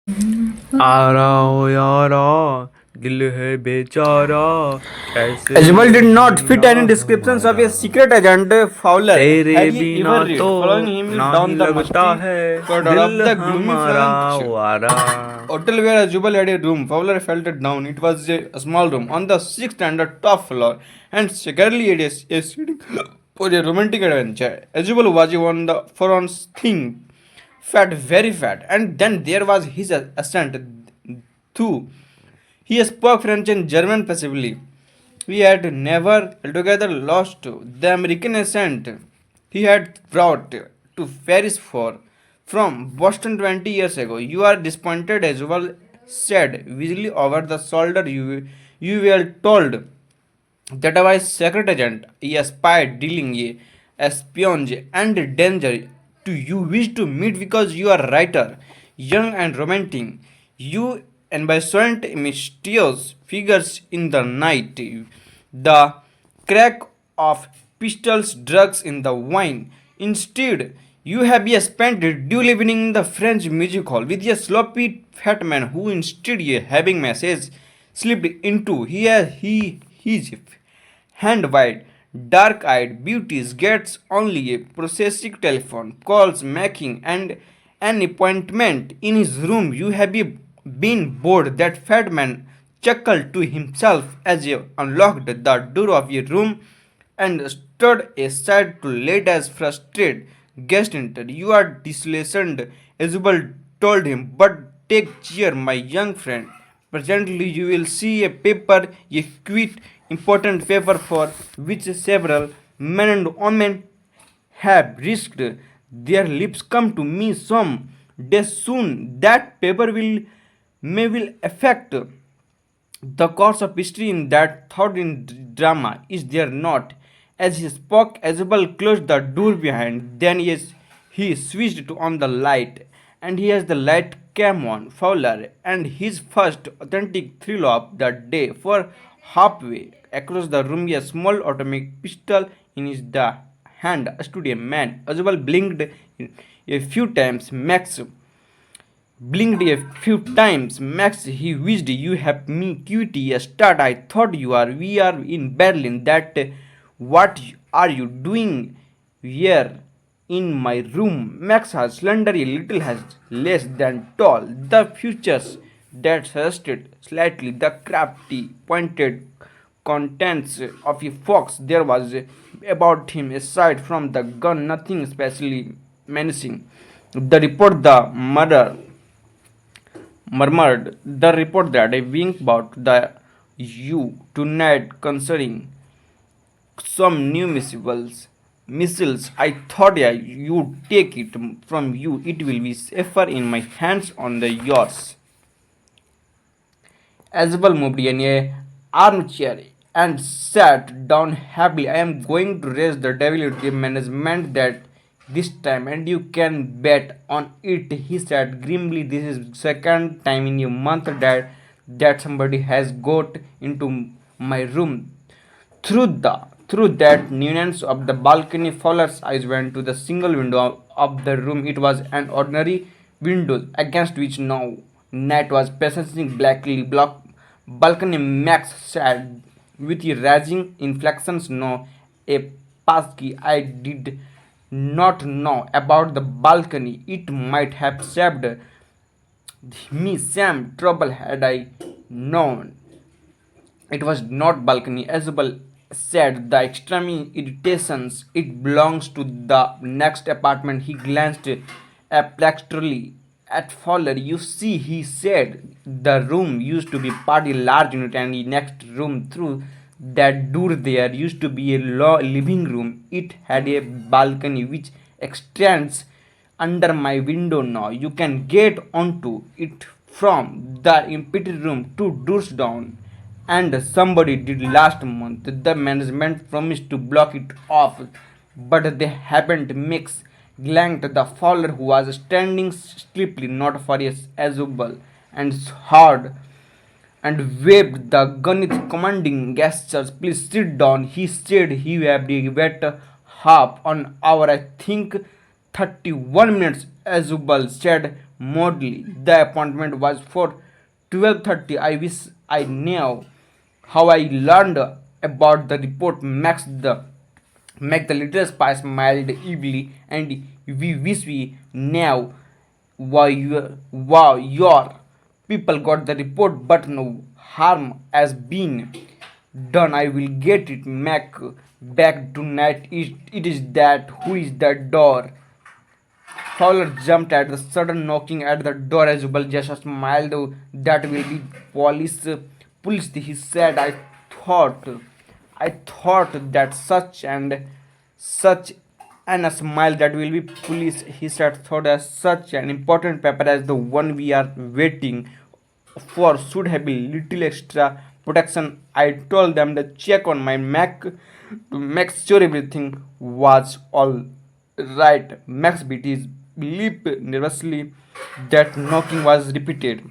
आरा ओ यारा, दिल है बेचारा, कैसे Ajmal did not fit Jeena any descriptions of हमारा, a secret agent Fowler. तेरे Had he बिना ever तो read? Following him ना ही down the लगता musty है corridor of दिल the gloomy हमारा French वारा। hotel where Ajmal had a room, Fowler felt it down. It was a small room on the sixth and the top floor, and secretly it is a sitting for a romantic adventure. Ajmal was on the front thing, fat, very fat, and then there was his assistant too. He spoke French and German passively. He had never altogether lost the American accent he had brought to Paris for from Boston 20 years ago. You are disappointed as well, said visually over the shoulder. You were told that I was secret agent, a spy dealing a espionage and danger to you wish to meet because you are writer, young and romantic. You ambassador mysterious figures in the night, the crack of pistols, drugs in the wine. Instead, you have spent dual evening in the French music hall with a sloppy fat man who instead having message slipped into his hand wide, dark eyed beauties gets only a processing telephone calls making and an appointment in his room. You have been bored. That fat man chuckled to himself as he unlocked the door of your room and stood aside to let as frustrated guest entered. You are disillusioned, Isabel told him, but take cheer, my young friend. Presently you will see a paper, a quite important paper for which several men and women have risked their lips. Come to me some day soon. That paper will affect the course of history in that thought in drama. Is there not? As he spoke, Isabel closed the door behind. Then yes, he switched on the light, and he has the light came on Fowler, and his first authentic thrill of the day. For halfway across the room, a small automatic pistol in his the hand stood a man. Isabel blinked a few times. Max blinked a few times. Max, he wished you have me cutie a start. I thought we are in Berlin. That what are you doing here in my room? Max has slender a little has less than tall. The features that suggested slightly the crafty pointed contents of a fox. There was about him aside from the gun nothing especially menacing. The report the murder murmured the report that a wink about the you tonight concerning some new missiles. I thought you'd take it from you. It will be safer in my hands on the yours. Asbel moved in a armchair and sat down happily. I am going to raise the devil with the management that this time, and you can bet on it, he said grimly. This is second time in a month that somebody has got into my room through that nuance of the balcony. Fowler's eyes went to the single window of the room. It was an ordinary window against which now night was passing blackly block balcony. Max said with a rising inflections, no, a passkey. I did not know about the balcony. It might have saved me some trouble had I known. It was not balcony. Isabel said the extreme irritations. It belongs to the next apartment. He glanced appreciatively at Fowler. You see, he said, the room used to be part a large unit, and the next room through that door there used to be a living room. It had a balcony which extends under my window now. You can get onto it from the empty room two doors down. And somebody did last month. The management promised to block it off, but they haven't. Mix glanced the Fowler, who was standing stiffly, not for a Azubal, and hard and waved the gun with commanding gestures. Please sit down, he said. He have the wait half an hour, I think 31 minutes, Azubal said moodily. The appointment was for 12:30. I wish I knew how I learned about the report. Make the little spy smiled evilly, and we wish we knew why your people got the report, but no harm has been done. I will get it back tonight. It is that. Who is that door? Fowler jumped at the sudden knocking at the door. As Jubal just smiled. That will be police. Police, he said. I thought that such and a smile. That will be police, he said. Thought as such an important paper as the one we are waiting for should have been little extra protection. I told them to check on my Mac to make sure everything was all right. Max bit his lip nervously. That knocking was repeated.